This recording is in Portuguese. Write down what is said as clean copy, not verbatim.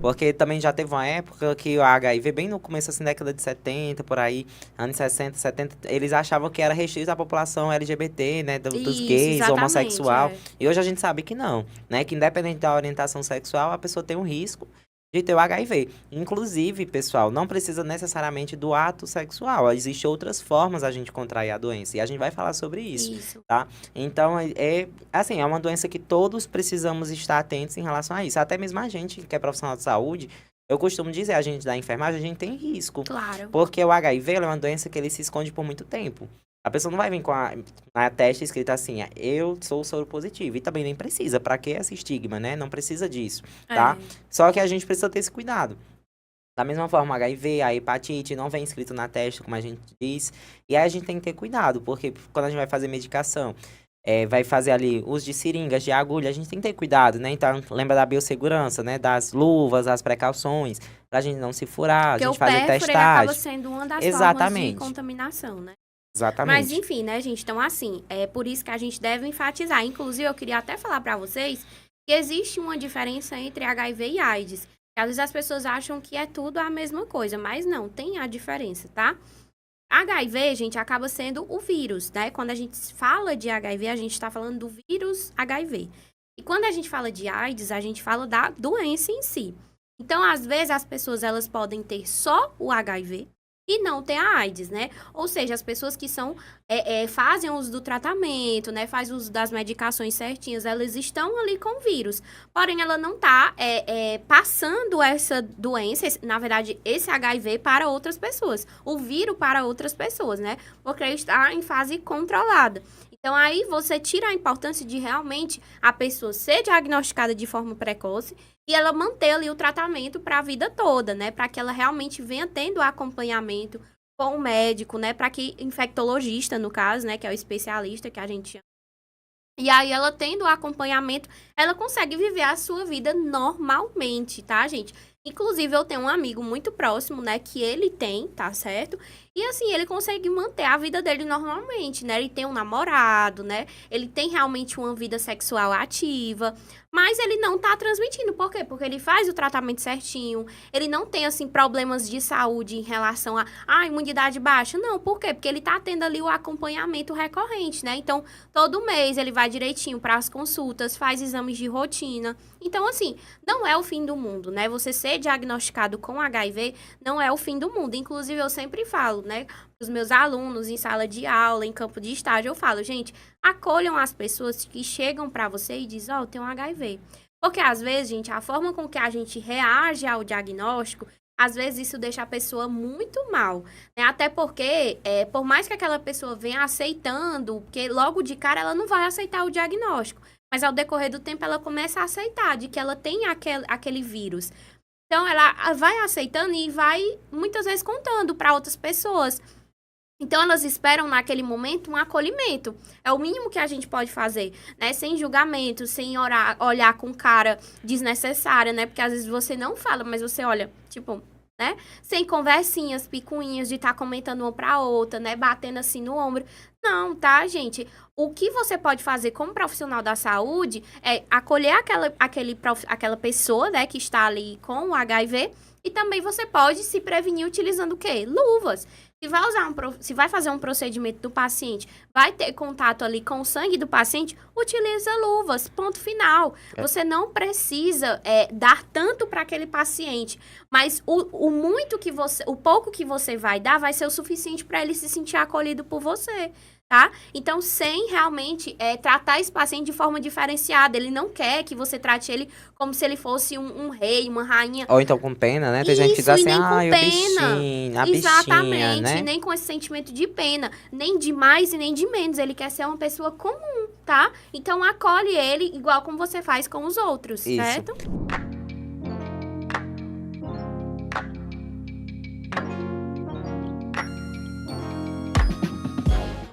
Porque também já teve uma época que o HIV, bem no começo, assim, década de 70, por aí, anos 60, 70, eles achavam que era restrito à população LGBT, né, dos Isso, gays, exatamente, homossexual. é. E hoje a gente sabe que não, né, que independente da orientação sexual, a pessoa tem um risco de ter o HIV. Inclusive, pessoal, não precisa necessariamente do ato sexual. Existem outras formas a gente contrair a doença. E a gente vai falar sobre isso, Isso. tá? Então, assim, é uma doença que todos precisamos estar atentos em relação a isso. Até mesmo a gente, que é profissional de saúde, eu costumo dizer, a gente da enfermagem, a gente tem risco. Claro. Porque o HIV é uma doença que ele se esconde por muito tempo. A pessoa não vai vir com a testa escrita assim, eu sou soro positivo. E também nem precisa. Pra que esse estigma, né? Não precisa disso, tá? É. Só que a gente precisa ter esse cuidado. Da mesma forma, o HIV, a hepatite, não vem escrito na testa, como a gente diz. E aí a gente tem que ter cuidado, porque quando a gente vai fazer medicação, vai fazer ali uso de seringas, de agulha, a gente tem que ter cuidado, né? Então, lembra da biossegurança, né? Das luvas, as precauções, pra gente não se furar, Porque a o gente fazer pérfuro, ele acaba testagem. sendo uma das formas de Exatamente. contaminação, né? Mas, Exatamente. enfim, né, gente? Então, assim, é por isso que a gente deve enfatizar. Inclusive, eu queria até falar pra vocês que existe uma diferença entre HIV e AIDS. Às vezes as pessoas acham que é tudo a mesma coisa, mas não, tem a diferença, tá? HIV, gente, acaba sendo o vírus, né? Quando a gente fala de HIV, a gente tá falando do vírus HIV. E quando a gente fala de AIDS, a gente fala da doença em si. Então, às vezes, as pessoas, elas podem ter só o HIV e não ter a AIDS, né? Ou seja, as pessoas que fazem uso do tratamento, né? Fazem uso das medicações certinhas, elas estão ali com o vírus. Porém, ela não tá passando essa doença, na verdade, esse HIV para outras pessoas. O vírus para outras pessoas, né? Porque ele está em fase controlada. Então, aí você tira a importância de realmente a pessoa ser diagnosticada de forma precoce e ela manter ali o tratamento para a vida toda, né? Para que ela realmente venha tendo acompanhamento com o médico, né? Para que infectologista, no caso, né? Que é o especialista que a gente chama. E aí, ela tendo o acompanhamento, ela consegue viver a sua vida normalmente, tá, gente? Inclusive, eu tenho um amigo muito próximo, né, que ele tem, tá certo? E assim, ele consegue manter a vida dele normalmente, né? Ele tem um namorado, né? Ele tem realmente uma vida sexual ativa, mas ele não tá transmitindo. Por quê? Porque ele faz o tratamento certinho, ele não tem, assim, problemas de saúde em relação a imunidade baixa. Não, por quê? Porque ele tá tendo ali o acompanhamento recorrente, né? Então, todo mês ele vai direitinho para as consultas, faz exames de rotina. Então, assim, não é o fim do mundo, né? Você ser diagnosticado com HIV não é o fim do mundo. Inclusive, eu sempre falo, né, os meus alunos em sala de aula, em campo de estágio, eu falo, gente, acolham as pessoas que chegam para você e dizem, eu tenho HIV. Porque, às vezes, gente, a forma com que a gente reage ao diagnóstico, às vezes isso deixa a pessoa muito mal, né? Até porque, por mais que aquela pessoa venha aceitando, porque logo de cara ela não vai aceitar o diagnóstico, mas ao decorrer do tempo ela começa a aceitar de que ela tem aquele vírus. Então, ela vai aceitando e vai, muitas vezes, contando para outras pessoas. Então, elas esperam, naquele momento, um acolhimento. É o mínimo que a gente pode fazer, né? Sem julgamento, sem olhar com cara desnecessária, né? Porque, às vezes, você não fala, mas você olha, tipo, né? Sem conversinhas, picuinhas de estar comentando uma pra outra, né? Batendo assim no ombro. Não, tá, gente? O que você pode fazer como profissional da saúde é acolher aquela pessoa, né, que está ali com o HIV e também você pode se prevenir utilizando o quê? Luvas. Se vai fazer um procedimento do paciente, vai ter contato ali com o sangue do paciente, utiliza luvas, ponto final. Você não precisa dar tanto para aquele paciente, mas o pouco que você vai dar vai ser o suficiente para ele se sentir acolhido por você. Tá? Então, sem realmente tratar esse paciente de forma diferenciada. Ele não quer que você trate ele como se ele fosse um rei, uma rainha. Ou então com pena, né? Tem gente que diz assim, nem com o pena. bichinho, a bichinha, Exatamente, né? nem com esse sentimento de pena, nem de mais e nem de menos. Ele quer ser uma pessoa comum, tá? Então, acolhe ele igual como você faz com os outros, Isso. certo?